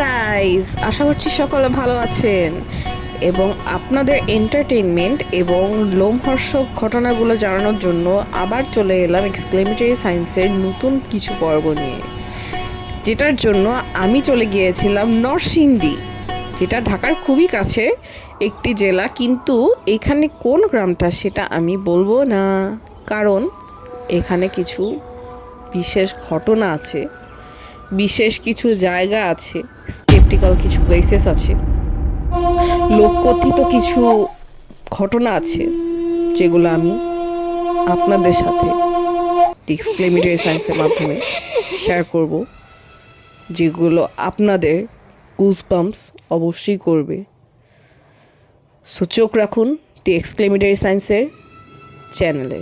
Guys, আশা করছি সকলে ভালো আছেন এবং আপনাদের এন্টারটেইনমেন্ট এবং লোমহর্ষক ঘটনাগুলো জানানোর জন্য আবার চলে এলাম এক্সক্লেমেটরি সায়েন্সের নতুন কিছু পর্ব নিয়ে, যেটার জন্য আমি চলে গিয়েছিলাম নরসিংদী, যেটা ঢাকার খুবই কাছে একটি জেলা। কিন্তু এখানে কোন গ্রামটা সেটা আমি বলবো না, কারণ এখানে কিছু বিশেষ ঘটনা আছে, বিশেষ কিছু জায়গা আছে, স্কেপটিক্যাল কিছু প্লেসেস আছে, লোককথিত কিছু ঘটনা আছে, যেগুলো আমি আপনাদের সাথে এক্সক্লেমেটরি সায়েন্সের মাধ্যমে শেয়ার করব, যেগুলো আপনাদের গুজবাম্পস অবশ্যই করবে। সো চোখ রাখুন দি এক্সক্লেমেটরি সায়েন্সের চ্যানেলে।